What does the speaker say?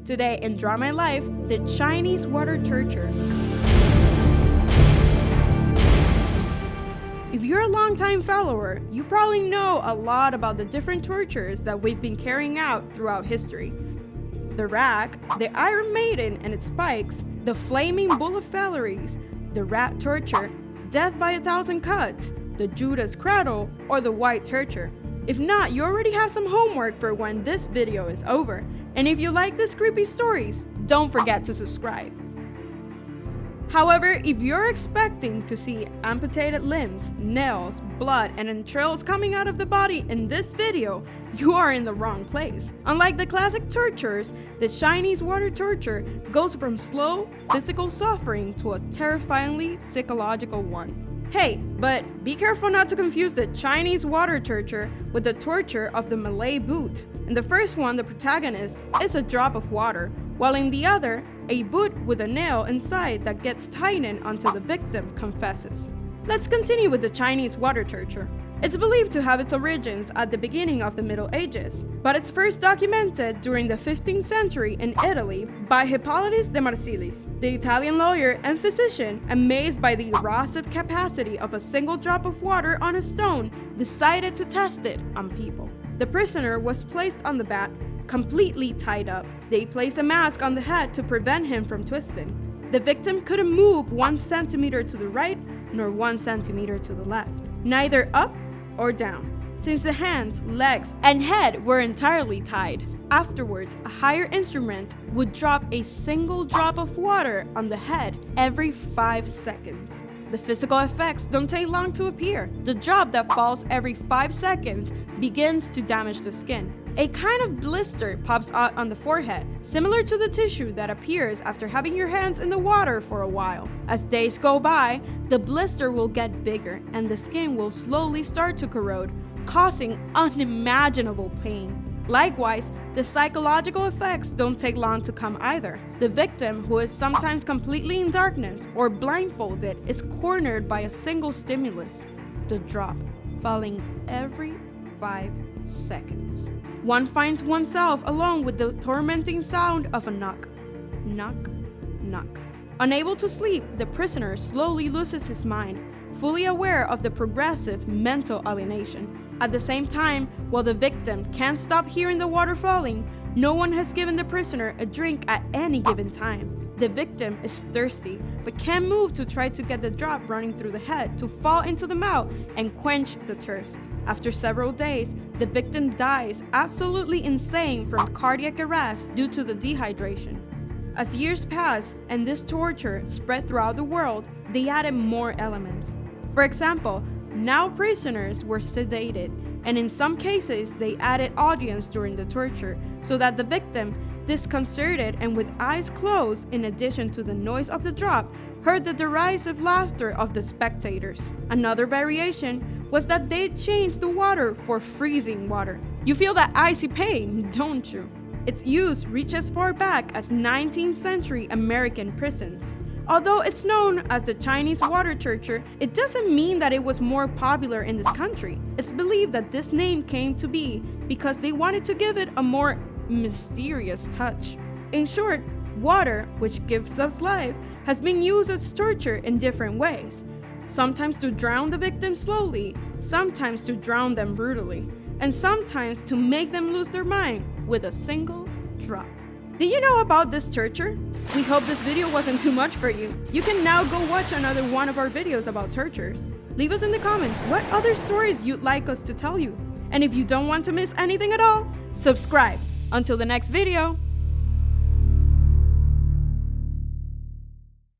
Today in Draw My Life, the Chinese water torture. If you're a longtime follower, you probably know a lot about the different tortures that we've been carrying out throughout history. The rack, the Iron Maiden and its spikes, the flaming bull of Phalaris, the rat torture, death by 1,000 cuts, the Judas cradle, or the white torture. If not, you already have some homework for when this video is over. And if you like these creepy stories, don't forget to subscribe. However, if you're expecting to see amputated limbs, nails, blood, and entrails coming out of the body in this video, you are in the wrong place. Unlike the classic tortures, the Chinese water torture goes from slow, physical suffering to a terrifyingly psychological one. Hey, but be careful not to confuse the Chinese water torture with the torture of the Malay boot. In the first one, the protagonist is a drop of water, while in the other, a boot with a nail inside that gets tightened until the victim confesses. Let's continue with the Chinese water torture. It's believed to have its origins at the beginning of the Middle Ages, but it's first documented during the 15th century in Italy by Hippolytus de Marsilis, the Italian lawyer and physician, amazed by the erosive capacity of a single drop of water on a stone, decided to test it on people. The prisoner was placed on the bat, completely tied up. They placed a mask on the head to prevent him from twisting. The victim couldn't move 1 centimeter to the right nor 1 centimeter to the left, neither up or down, since the hands, legs, and head were entirely tied. Afterwards, a higher instrument would drop a single drop of water on the head every 5 seconds. The physical effects don't take long to appear. The drop that falls every 5 seconds begins to damage the skin. A kind of blister pops out on the forehead, similar to the tissue that appears after having your hands in the water for a while. As days go by, the blister will get bigger and the skin will slowly start to corrode, causing unimaginable pain. Likewise, the psychological effects don't take long to come either. The victim, who is sometimes completely in darkness or blindfolded, is cornered by a single stimulus, the drop, falling every 5 seconds. One finds oneself alone with the tormenting sound of a knock, knock, knock. Unable to sleep, the prisoner slowly loses his mind, fully aware of the progressive mental alienation. At the same time, while the victim can't stop hearing the water falling, no one has given the prisoner a drink at any given time. The victim is thirsty, but can't move to try to get the drop running through the head to fall into the mouth and quench the thirst. After several days, the victim dies absolutely insane from cardiac arrest due to the dehydration. As years pass and this torture spread throughout the world, they added more elements. For example, now prisoners were sedated, and in some cases they added audience during the torture so that the victim, disconcerted and with eyes closed in addition to the noise of the drop, heard the derisive laughter of the spectators. Another variation was that they changed the water for freezing water. You feel that icy pain, don't you? Its use reaches as far back as 19th century American prisons. Although it's known as the Chinese water torture, it doesn't mean that it was more popular in this country. It's believed that this name came to be because they wanted to give it a more mysterious touch. In short, water, which gives us life, has been used as torture in different ways. Sometimes to drown the victim slowly, sometimes to drown them brutally, and sometimes to make them lose their mind with a single drop. Did you know about this torture? We hope this video wasn't too much for you. You can now go watch another one of our videos about tortures. Leave us in the comments what other stories you'd like us to tell you. And if you don't want to miss anything at all, subscribe. Until the next video.